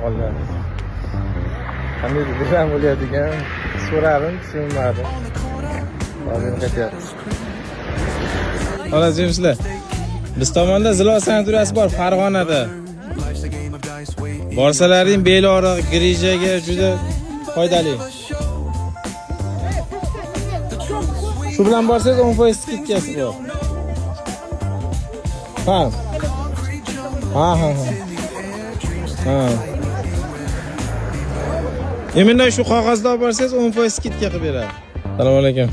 qolgan. Qanday bilan bo'layotgan so'radim, tushunmadim. Hozir ketyapmiz. Xo'jamizlar. Biz tomonda Zilo sanatoriyasi bor Farg'onada. Borsalaring bel og'rig'i, grijaga juda foydali. Shu bilan borsangiz 10% skidkasi bor. Ha. Eminda shu qog'ozda olib borsangiz 10% skidka qilib beradi. Assalomu alaykum.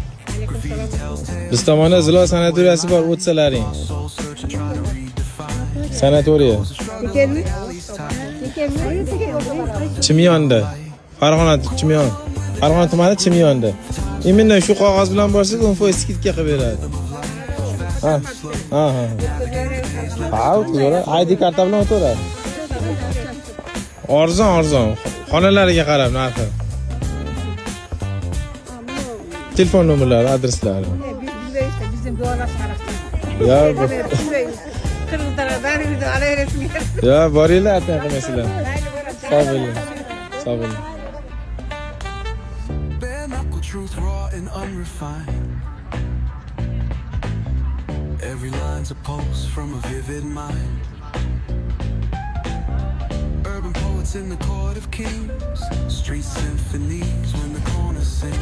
Biz tomonda Zilo sanatoriyasi bor, o'tsalaring. Sanatoriya. Chimyonda. Farg'ona Chimyon. Farg'ona tumani Chimyonda. Eminda shu qog'oz bilan borsangiz 10% skidka qilib beradi. Ha. O'tira. ID karta bilan o'tira. Arzon. Xonalariga qarab narxi. Telefon nomerlari, adreslari. Ya, ya, boringlar, atang qilmaysizlar. Sog' bo'ling. Every line's a pulse from a vivid mind. Urban poets in the court of kings, street symphonies when the corners sing.